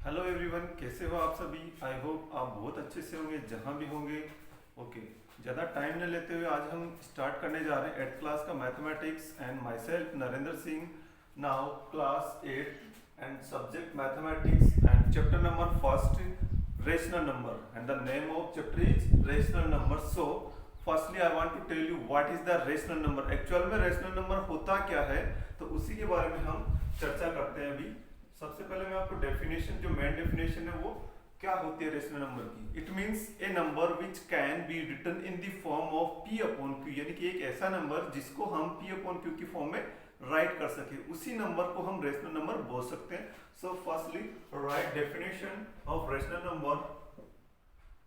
Hello everyone, कैसे हो आप सभी। आई होप आप बहुत अच्छे से होंगे जहाँ भी होंगे। ओके, ज़्यादा टाइम न लेते हुए आज हम स्टार्ट करने जा रहे हैं 8th क्लास का mathematics and myself Narendra Singh. Now class 8 and subject mathematics and chapter number first rational number and the name of chapter is rational number. So firstly I want to tell you what is the rational number. Actual में rational number होता क्या है, तो उसी के बारे में हम चर्चा करते हैं अभी। सबसे पहले मैं आपको डेफिनेशन, जो मेन डेफिनेशन है वो क्या होती है रेशनल नंबर की। It means a number which can be written in the form of p upon q, यानी कि एक ऐसा नंबर जिसको हम p अपॉन q की फॉर्म में राइट कर सके, उसी नंबर को हम रेशनल नंबर बोल सकते हैं। So firstly right definition of rational number.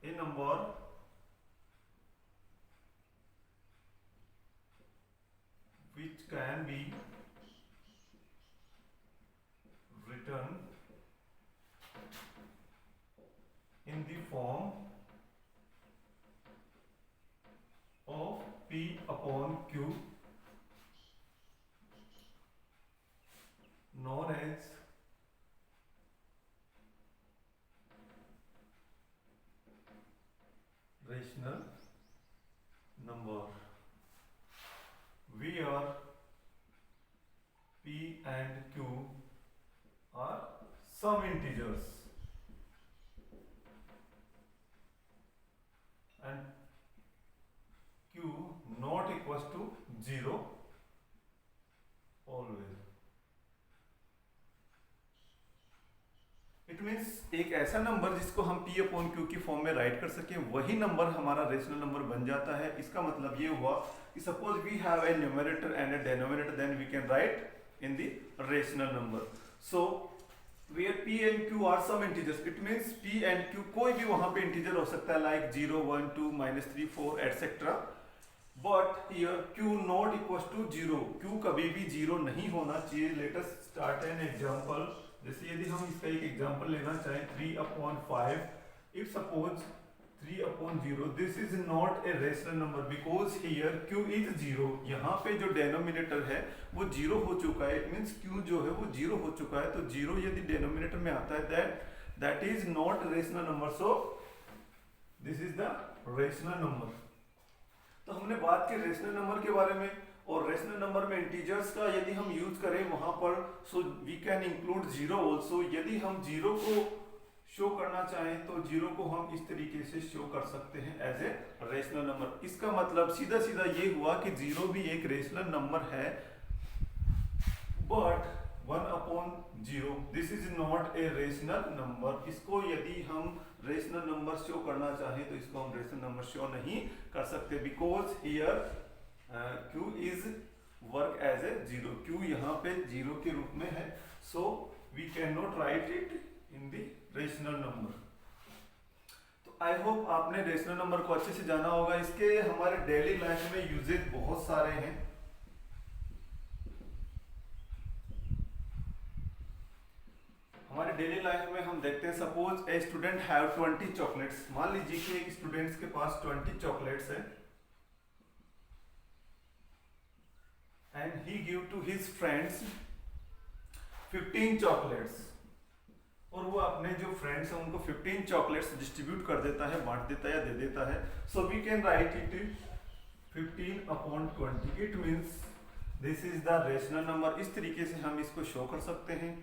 A number which can be written in the form of p upon q known as rational number, where p and q are some integers and q not equals to 0 always। It means एक ऐसा number जिसको हम p upon q की form में write कर सके, वही number हमारा रेशनल नंबर बन जाता है। इसका मतलब ये हुआ कि suppose we have a numerator and a denominator, then we can write in the rational number. So where p and q are some integers, it means p and q कोई भी वहां पे इंटीजर हो सकता है, like 0 1 2 -3 4 etcetera. But here q not equals to 0, q कभी भी 0 नहीं होना चाहिए। Let us start an example. जैसे यदि हम इसका एक एग्जांपल लेना चाहें 3 upon 5, if suppose 3 upon 0, this is not a rational number because here q is 0। यहाँ पे जो डेनोमिनेटर है वो 0 हो चुका है, इट मीन्स q जो है वो 0 हो चुका है। तो 0 यदि डेनोमिनेटर में आता है that is not rational number. So this is the rational number. तो हमने बात की रेशनल नंबर के बारे में, और रेशनल नंबर में इंटीजर्स का यदि हम यूज करें वहां पर, so we can include 0 also. यदि हम 0 को शो करना चाहें तो 0 को हम इस तरीके से शो कर सकते हैं एज ए रेशनल नंबर। इसका मतलब सीधा सीधा ये हुआ कि 0 भी एक रेशनल नंबर है, but 1 upon 0 this is not a rational number. इसको यदि हम रेशनल नंबर शो करना चाहें तो इसको हम रेशनल नंबर शो नहीं कर सकते, because here q is work as a 0। q यहाँ पे 0 के रूप में है, so we can not write it in the rational number. तो आई होप आपने रेशनल नंबर को अच्छे से जाना होगा। इसके हमारे डेली लाइफ में यूजेज बहुत सारे हैं। हमारे डेली लाइफ में हम देखते हैं, suppose a student have 20 chocolates. मान लीजिए कि एक स्टूडेंट्स के पास 20 चॉकलेट्स है and he give to his friends 15 chocolates, और वो अपने जो फ्रेंड्स हैं उनको 15 चॉकलेट्स डिस्ट्रीब्यूट कर देता है, बांट देता है या दे देता है। So we can write it 15 upon 20। It means this is the rational number. इस तरीके से हम इसको शो कर सकते हैं।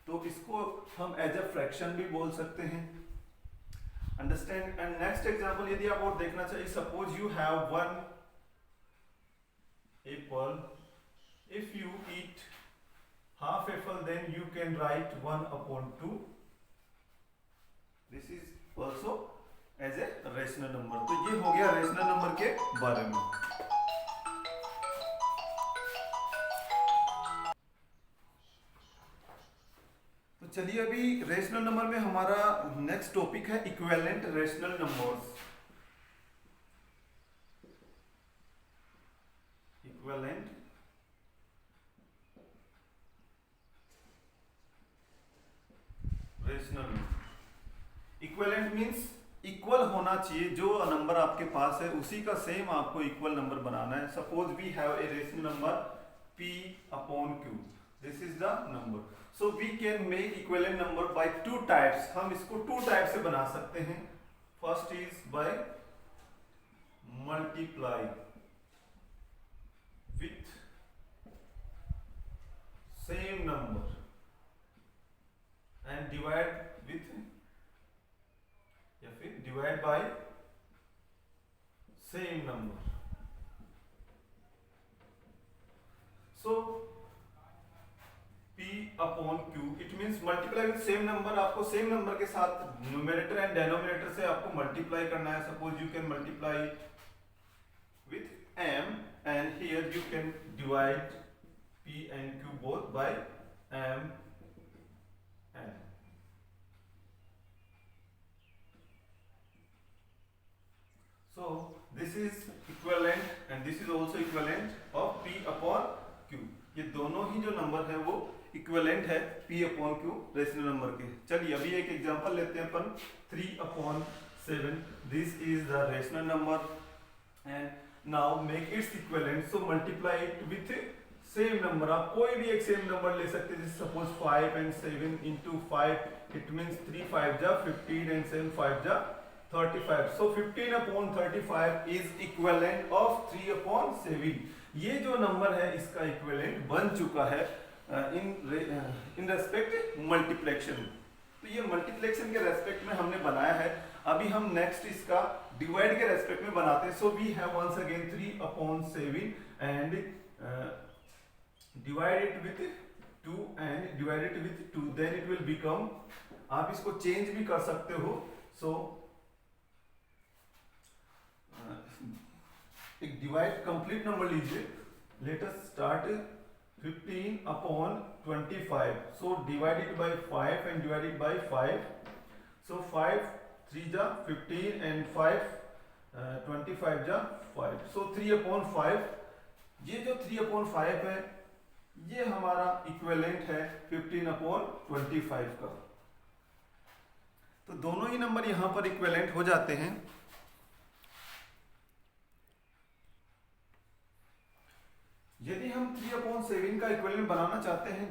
तो इसको हम एज ए फ्रैक्शन भी बोल सकते हैं। अंडरस्टैंड। एंड नेक्स्ट एग्जांपल यदि आप और देखना चाहिए, suppose you have 1 Apple, if you eat half apple then you can write 1 upon 2. This is also as a rational number। तो ये हो गया रेशनल नंबर के बारे में। तो चलिए अभी रेशनल नंबर में हमारा नेक्स्ट टॉपिक है equivalent rational numbers. Equivalent rational. Equivalent means equal होना चाहिए, जो नंबर आपके पास है उसी का सेम आपको इक्वल नंबर बनाना है। Suppose we have a rational number p upon q, this is the number. So we can make equivalent number by two types. हम इसको टू टाइप से बना सकते हैं। First is by multiply with same number and divide with, या फिर divide by same number. So P upon Q it means multiply with same number. आपको same number के साथ न्यूमरेटर एंड डिनोमिनेटर से आपको मल्टीप्लाई करना है। Suppose you can multiply with m and here you can divide P and Q both by m n। So this is equivalent and this is also equivalent of P upon Q। ये दोनों ही जो number है वो equivalent है P upon Q rational number के। चलिए अभी एक एग्जांपल लेते हैं अपन। 3 upon 7 this is the rational number and now make its equivalent. So multiply it with same number. आप कोई भी एक सेम नंबर ले सकते हैं। जैसे suppose 5 and 7 into 5 it means 3 5 जा 15 एंड 7 5 जा 35। सो 15 upon 35 is equivalent of 3 upon 7। ये जो नंबर है इसका इक्विवेलेंट बन चुका है इन रेस्पेक्ट मल्टीप्लेक्शन। तो ये मल्टीप्लेक्शन के रेस्पेक्ट में हमने बनाया है। अभी हम नेक्स्ट इसका डिवाइड के रेस्पेक्ट में बनाते हैं। So we have once again 3 upon 7 and divide it with 2 and divide it with 2 then it will become, आप इसको चेंज भी कर सकते हो। सो एक डिवाइड कंप्लीट नंबर लीजिए। Let us start 15 upon 25। So divide it by 5 and divide it by 5। So 5 3 जा 15 and 5 25 जा 5। सो 3 अपॉन 5, ये जो 3 अपॉन 5 है ये हमारा इक्विवेलेंट है 15 अपॉन 25 का। तो दोनों ही नंबर यहां पर इक्विवेलेंट हो जाते हैं। यदि हम 3 अपॉन 7 का इक्विवेलेंट बनाना चाहते हैं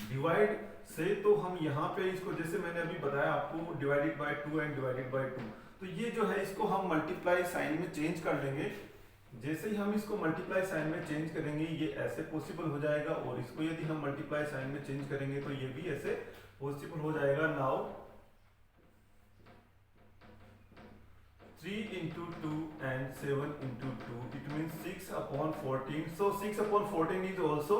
डिवाइड से, तो हम यहाँ पे इसको, जैसे मैंने अभी बताया आपको, divided by 2 and divided by 2, तो ये जो है इसको हम मल्टीप्लाई साइन में चेंज कर लेंगे। जैसे ही हम इसको मल्टीप्लाई साइन में चेंज करेंगे ये ऐसे पॉसिबल हो जाएगा, और इसको यदि हम मल्टीप्लाई साइन में चेंज करेंगे तो ये भी ऐसे पॉसिबल हो जाएगा। Now 3 into 2 and 7 into 2 it means 6 upon 14. So 6 upon 14 is also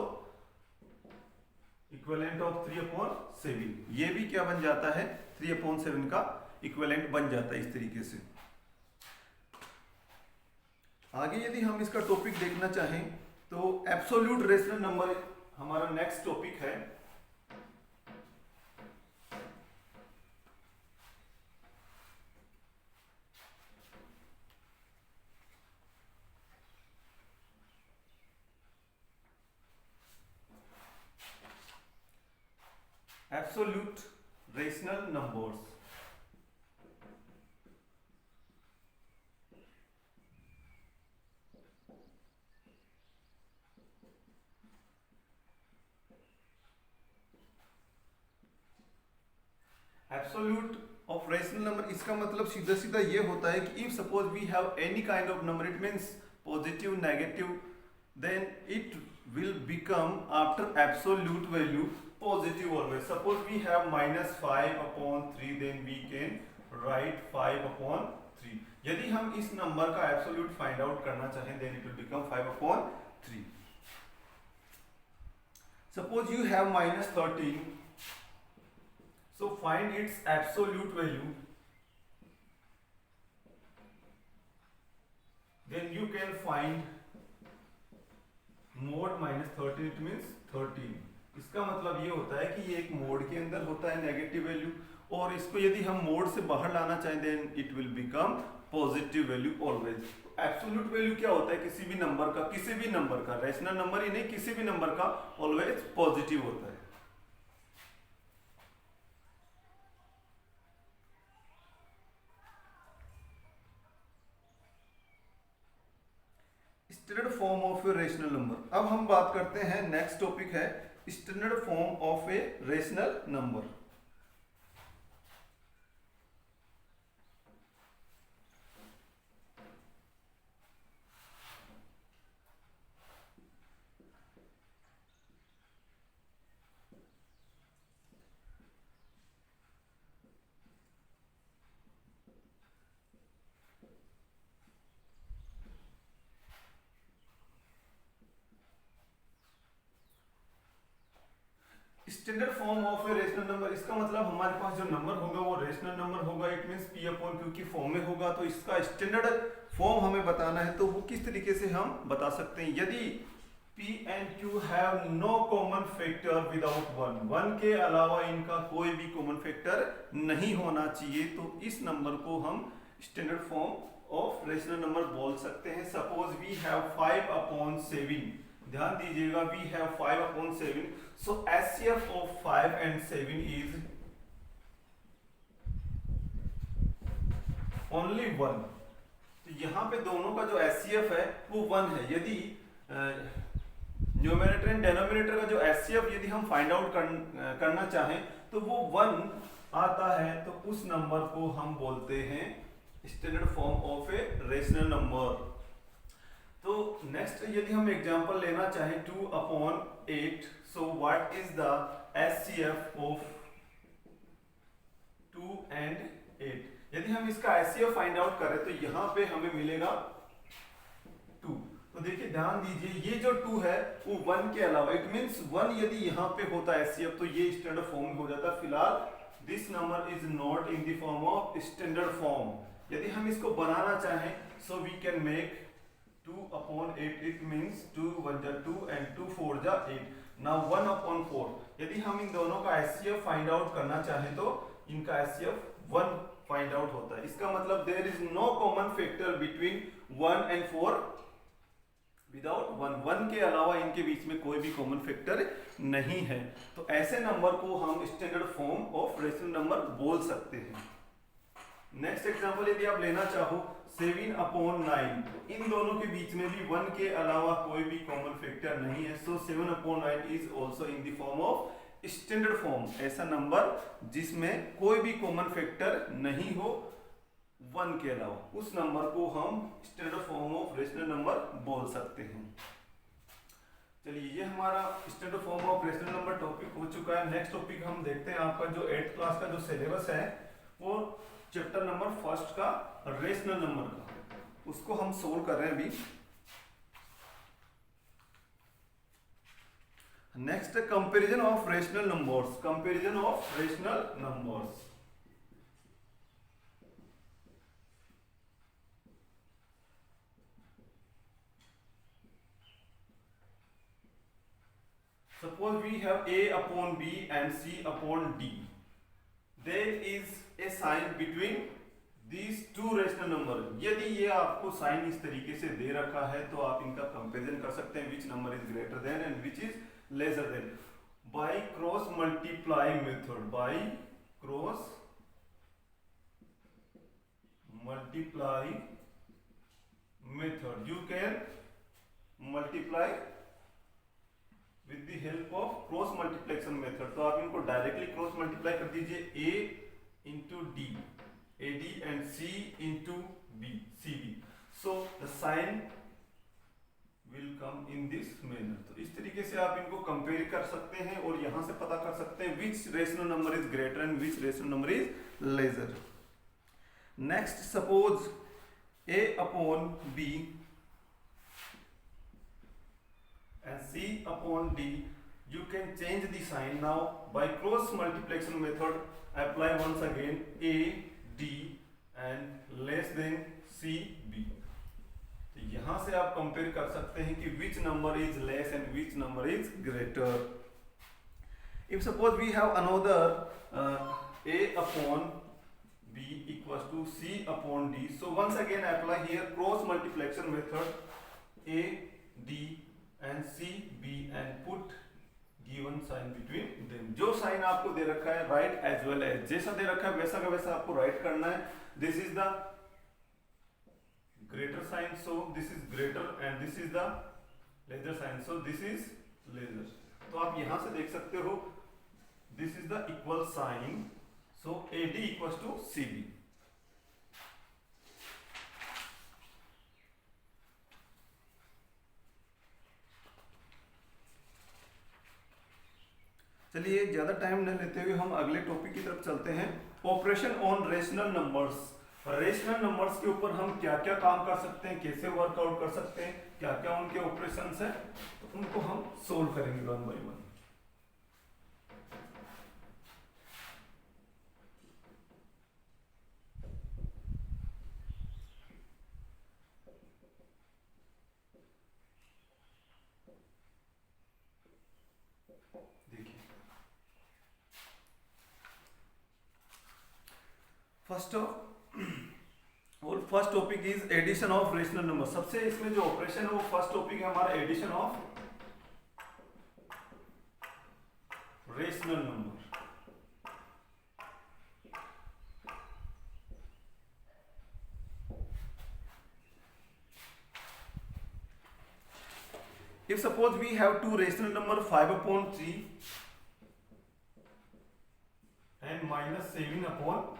equivalent of 3 upon 7। ये भी क्या बन जाता है, 3 upon 7 का इक्विवेलेंट बन जाता है इस तरीके से। आगे यदि हम इसका टॉपिक देखना चाहें तो एब्सोल्यूट रेशनल नंबर हमारा नेक्स्ट टॉपिक है। Absolute rational numbers। Absolute of rational number, इसका मतलब सीधा सीधा ये होता है कि if suppose we have any kind of number, it means positive negative, then it will become after absolute value positive always। suppose we have minus 5 upon 3 then we can write 5 upon 3। यदि हम इस number का absolute find out करना चाहें then it will become 5 upon 3। suppose you have minus 13, so find its absolute value, then you can find mod minus 13 it means 13। इसका मतलब ये होता है कि ये एक मोड के अंदर होता है नेगेटिव वैल्यू, और इसको यदि हम मोड से बाहर लाना चाहें then it will become positive value always. Absolute value क्या होता है, किसी भी नंबर का, किसी भी नंबर का, रेशनल नंबर ही नहीं, किसी भी नंबर का ऑलवेज पॉजिटिव होता है। Standard form of rational number. अब हम बात करते हैं, नेक्स्ट टॉपिक है standard form of A rational number. Standard form of A rational number, इसका मतलब हमारे पास जो नंबर होगा वो रेशनल नंबर होगा, it means P upon Q की फॉर्म में होगा। तो इसका स्टैंडर्ड फॉर्म हमें बताना है, तो वो किस तरीके से हम बता सकते हैं। यदि P and Q have no common factor without one के अलावा इनका कोई भी कॉमन फैक्टर नहीं होना चाहिए, तो इस नंबर को हम standard form of rational number बोल सकते हैं। सपोज वी हैव 5/7, ध्यान दीजिएगा, we have 5/7, so HCF of 5 and 7 is only 1। तो यहाँ पे दोनों का जो HCF है वो 1 है। यदि न्यूमरेटर एंड डेनोमिनेटर का जो HCF यदि हम फाइंड आउट करना चाहें तो वो 1 आता है, तो उस नंबर को हम बोलते हैं standard form of A rational number. तो नेक्स्ट यदि हम एग्जांपल लेना चाहें 2/8, so what is the HCF of 2 and 8। यदि हम इसका HCF फाइंड आउट करें तो यहाँ पे हमें मिलेगा 2। तो देखिए ध्यान दीजिए, ये जो 2 है वो 1 के अलावा, इट मींस 1 यदि यहाँ पे होता है HCF तो ये स्टैंडर्ड फॉर्म में हो जाता। फिलहाल this number is not in the form of standard form. यदि हम इसको बनाना चाहें so we can make 2/8, it means 2 1 जा 2 and 2 4 जा 8। Now 1/4, यदि हम इन दोनों का HCF फाइंड आउट करना चाहें तो इनका HCF 1 फाइंड आउट होता है। इसका मतलब there is no common factor between 1 and 4 without 1 के अलावा इनके बीच में कोई भी कॉमन फैक्टर नहीं है। तो ऐसे नंबर को हम standard form of rational number बोल सकते हैं। नेक्स्ट एग्जांपल यदि आप लेना चाहो 7/9, इन दोनों के बीच में भी 1 के अलावा कोई भी कॉमन फैक्टर नहीं है, सो 7/9 is also in the form of standard form. ऐसा नंबर जिसमें कोई भी कॉमन फैक्टर नहीं हो 1 के अलावा, उस नंबर को हम standard form of rational number बोल सकते हैं। चलिए, ये हमारा standard form of rational number topic हो चुका है। नेक्स्ट टॉपिक हम देखते हैं, आपका जो 8th क्लास का जो सिलेबस है वो चैप्टर नंबर 1 का रेशनल नंबर का, उसको हम सोल्व कर रहे हैं अभी। Next, comparison of rational numbers, comparison of rational numbers. Suppose we have A/B and C/D. There is a sign between these two rational number। यदि ये आपको साइन इस तरीके से दे रखा है तो आप इनका कंपैरिजन कर सकते हैं, which number is greater than and which is lesser than, by cross multiply method। by cross multiply method you can multiply with the help of cross multiplication method। तो आप इनको डायरेक्टली क्रॉस मल्टीप्लाई कर दीजिए, a into d, ad and c into b, cb, so the sign will come in this manner। तो इस तरीके से आप इनको कंपेयर कर सकते हैं और यहां से पता कर सकते हैं which rational number is greater and which rational number is lesser। next, suppose a/b and C/D, you can change the sign now by cross multiplication method। apply once again AD and less than CB। तो यहां से आप compare कर सकते हैं कि which number is less and which number is greater। if suppose we have another A/B equals to C/D, so once again apply here cross multiplication method AD and CB and put given sign between them। जो sign आपको दे रखा है right as well as, जैसा दे रखा है वैसा का वैसा आपको राइट करना है। This is the greater sign, so this is greater, and this is the lesser sign, so this is lesser. तो आप यहां से देख सकते हो this is the equal sign, so AD equals to CB। चलिए ज्यादा टाइम न लेते हुए हम अगले टॉपिक की तरफ चलते हैं, operation on rational numbers. Rational numbers के ऊपर हम क्या क्या काम कर सकते हैं, कैसे वर्कआउट कर सकते हैं, क्या क्या उनके ऑपरेशंस हैं, तो उनको हम सोल्व करेंगे one by one. First topic is addition of rational number. सबसे इसमें जो ऑपरेशन है वो फर्स्ट टॉपिक है हमारा addition of rational number. If suppose we have two rational number 5/3 and -7/3,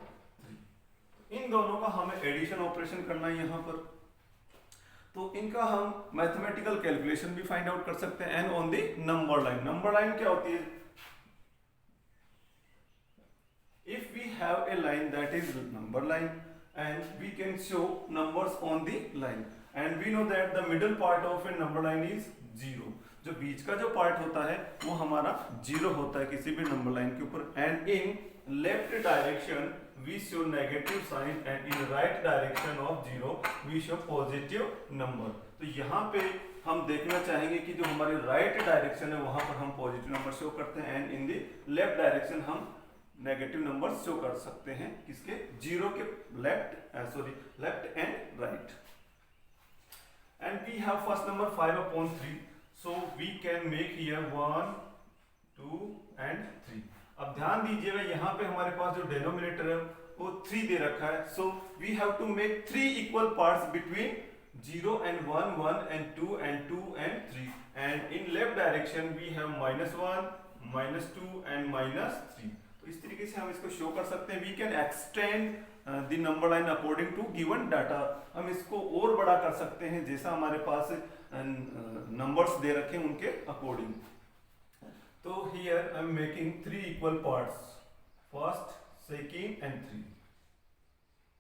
इन दोनों का हमें एडिशन ऑपरेशन करना है यहाँ पर, तो इनका हम मैथमेटिकल कैलकुलेशन भी फाइंड आउट कर सकते हैं। And on the number line, number line क्या होती है? If we have a line that is number line and we can show numbers on the line and we know that the middle part of a number line is 0। जो बीच का जो part होता है वो हमारा 0 होता है किसी भी नंबर लाइन के ऊपर। And in left direction we show negative sign and in right direction of 0 we show positive number। तो यहाँ पे हम देखना चाहेंगे कि जो हमारी राइट डायरेक्शन है वहां पर हम पॉजिटिव नंबर शो करते हैं and in the left direction हम नेगेटिव नंबर शो कर सकते हैं, किसके? 0 के left and right. And we have first number 5/3, so we can make here 1 2 and 3। अब ध्यान दीजिएगा यहाँ पे हमारे पास जो डिनोमिनेटर है वो 3 दे रखा है, so we have to make 3 equal parts between 0 and 1 1 and 2 and 2 and 3 and in left direction we have -1 -2 and -3। तो इस तरीके से हम इसको शो कर सकते हैं। We can extend the number line according to given data. हम इसको और बड़ा कर सकते हैं जैसा हमारे पास नंबर्स दे रखे हैं उनके अकॉर्डिंग। तो here I am making 3 equal parts, first second and 3,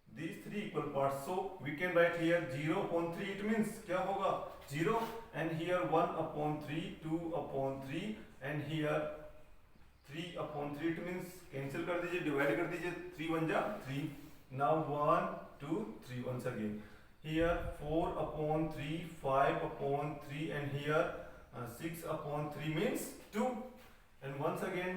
these 3 equal parts, so we can write here 0/3, it means क्या होगा 0 and here 1/3 2/3 and here 3/3, it means cancel कर दीजिए, divide कर दीजिए, 3 1 जा 3, now 1 2 3 once again, here 4/3 5/3 and here 6/3 means 2 and once again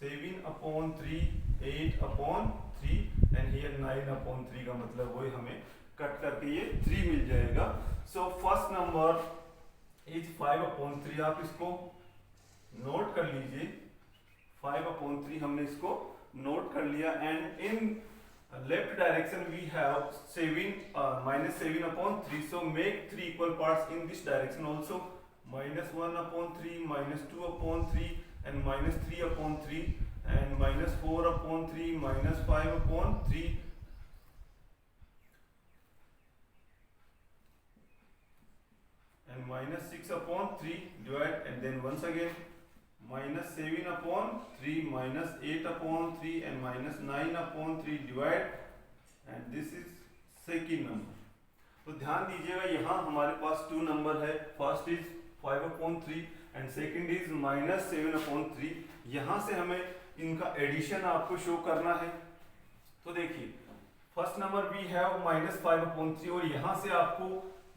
7/3 8/3 and here 9/3 का मतलब वही हमें कट करके ये 3 मिल जाएगा। सो फर्स्ट नंबर इज 5/3, आप इसको नोट कर लीजिए, 5/3 हमने इसको नोट कर लिया। And in left direction we have -7/3, so make 3 equal parts in this direction also, -1/3 -2/3 and -3/3 and -4/3 -5/3 and -6/3 divide and then once again -7/3 -8/3 and -9/3 divide and this is second number। तो ध्यान दीजिएगा यहाँ हमारे पास 2 नंबर है, first is 5/3 and second is -7/3। यहाँ से हमें इनका एडिशन आपको शो करना है। तो देखिए फर्स्ट नंबर वी हैव -5/3 और यहाँ से आपको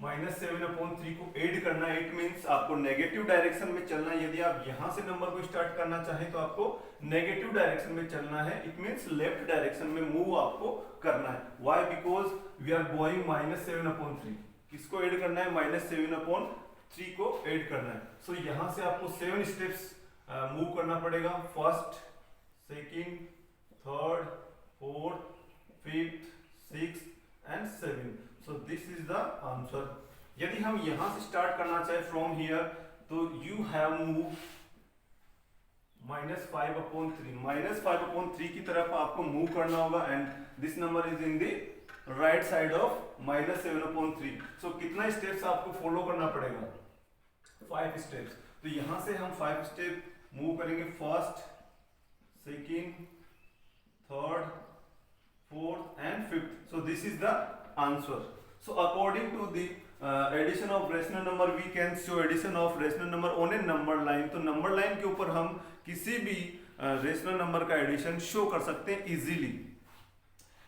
-7/3 को ऐड करना है, इट मींस आपको नेगेटिव डायरेक्शन में चलना है। यदि आप यहाँ से नंबर को स्टार्ट करना चाहें तो आपको नेगेटिव डायरेक्शन में चलना है, इट मींस लेफ्ट डायरेक्शन में मूव आपको करना है। Why? Because we are going -7/3। किसको ऐड करना है? -7/3 को ऐड करना है। सो यहाँ से आपको 7 स्टेप्स मूव करना पड़ेगा, first second third fourth fifth sixth and 7। So this is the answer. यदि हम यहां से स्टार्ट करना चाहे फ्रॉम हियर, तो यू हैव मूव -5/3 की तरफ आपको मूव करना होगा and this number is in the right side of -7/3। सो कितना स्टेप्स आपको फॉलो करना पड़ेगा? 5 स्टेप्स। तो यहां से हम 5 स्टेप मूव करेंगे, first, second, third, fourth and fifth. So this is the answer. So according to the addition of rational number, we can show addition of rational number on a number line. तो number line के ऊपर हम किसी भी rational number का addition show कर सकते हैं easily.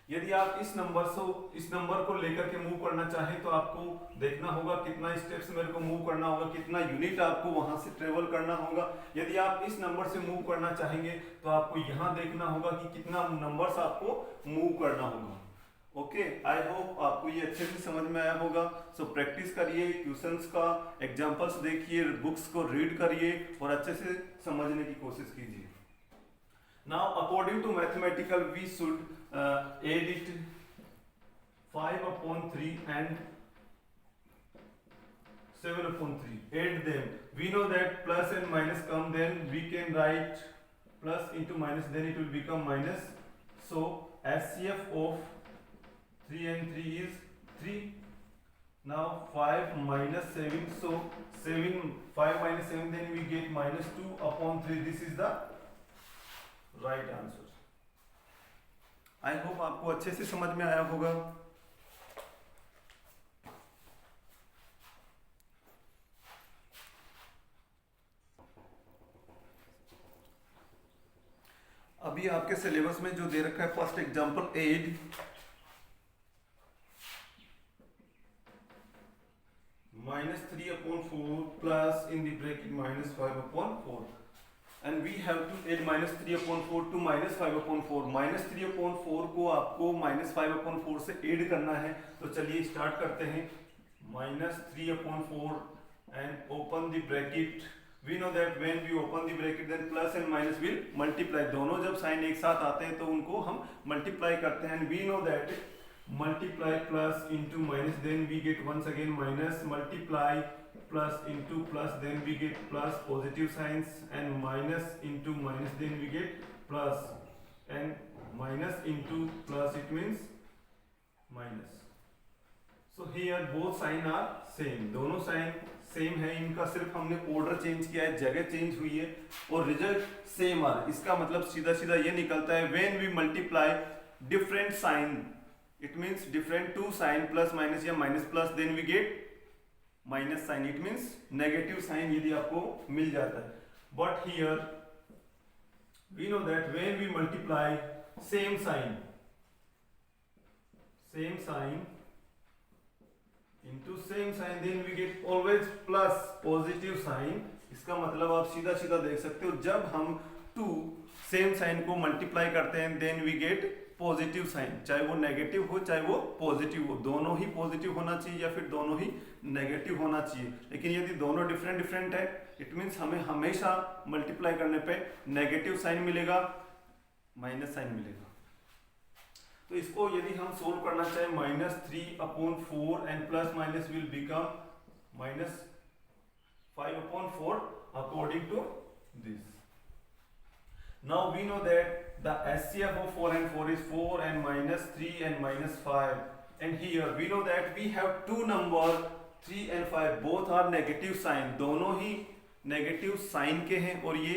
यदि आप इस नंबर को लेकर के मूव करना चाहें तो आपको देखना होगा कितना स्टेप्स मेरे को मूव करना होगा, कितना यूनिट आपको वहां से ट्रेवल करना होगा। यदि आप इस नंबर से मूव करना चाहेंगे तो आपको यहाँ देखना होगा कि कितना नंबर्स आपको मूव करना होगा। ओके, आई होप आपको ये अच्छे से समझ में आया होगा। सो प्रैक्टिस करिए, क्वेश्चंस का एग्जांपल्स देखिए, बुक्स को रीड करिए और अच्छे से समझने की कोशिश कीजिए। Now according to mathematical we should add it 5/3 and 7/3. Add them. We know that plus and minus come, then we can write plus into minus, then it will become minus. So HCF of 3 and 3 is 3. Now 5 minus 7. So 5 minus 7, then we get -2/3. This is the right answer. I hope आपको अच्छे से समझ में आया होगा। अभी आपके syllabus में जो दे रखा है first example add -3/4 plus in the bracket -5/4 and we have to add -3/4 to -5/4। -3/4 को आपको -5/4 से ऐड करना है। तो चलिए स्टार्ट करते हैं। -3/4 and open the bracket. We know that when we open the bracket then plus and minus will multiply. दोनों जब साइन एक साथ आते हैं तो उनको हम मल्टीप्लाई करते हैं। We know that multiply plus into minus, then we get once again minus, multiply plus into plus, then we get plus, positive signs, and minus into minus, then we get plus, and minus into plus, it means minus. So here both sign are same, दोनों sign same है, इनका सिर्फ हमने order change किया है, जगह change हुई है और रिजल्ट सेम आ रहा है। इसका मतलब सीधा सीधा ये निकलता है when we multiply different sign, it means different two sign plus minus या minus plus, then we get minus sign, it means negative sign यदि आपको मिल जाता है। But here we know that when we multiply same sign into same sign, then we get always plus positive sign। इसका मतलब आप सीधा सीधा देख सकते हो, जब हम टू सेम साइन को मल्टीप्लाई करते हैं then we get positive sign, चाहे वो नेगेटिव हो चाहे वो पॉजिटिव हो, दोनों ही पॉजिटिव होना चाहिए या फिर दोनों ही नेगेटिव होना चाहिए। लेकिन यदि दोनों डिफरेंट डिफरेंट है इट मीन्स हमें हमेशा मल्टीप्लाई करने पे नेगेटिव साइन मिलेगा, माइनस साइन मिलेगा। तो इसको यदि हम सोल्व करना चाहें -3/4 and plus minus will become -5/4 according to this. Now we know that the HCF of 4 and 4 is 4 and -3 and -5, and here we know that we have two numbers 3 and 5, both are negative sign, दोनों ही negative sign के हैं और ये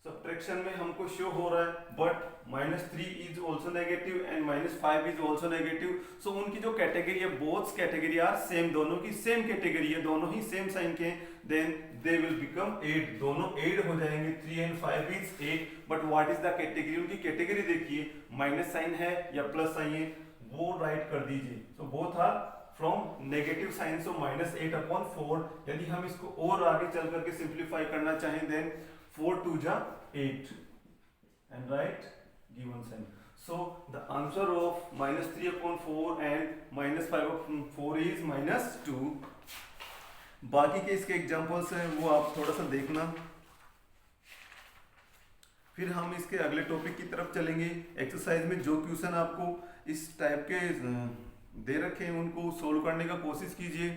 subtraction में हमको show हो रहा है, but -3 is also negative and -5 is also negative. So उनकी जो कैटेगरी है बोथ कैटेगरी आर सेम, दोनों की सेम कैटेगरी है, दोनों ही सेम साइन के हैं, देन दे विल बिकम 8, दोनों 8 हो जाएंगे। 3 and 5 is 8, but what is the category, उनकी कैटेगरी देखिए, माइनस साइन है या प्लस साइन है वो राइट कर दीजिए। So both are from negative sign, so -8/4। यदि हम इसको और आगे चल करके सिंप्लीफाई करना चाहें देन 4 2 जा 8 and write given sign. So the answer of -3/4 and -5/4 is -2। बाकी के इसके एग्जांपल्स हैं वो आप थोड़ा सा देखना, फिर हम इसके अगले टॉपिक की तरफ चलेंगे। एक्सरसाइज में जो क्वेश्चन आपको इस टाइप के दे रखे हैं उनको सोल्व करने का कोशिश कीजिए।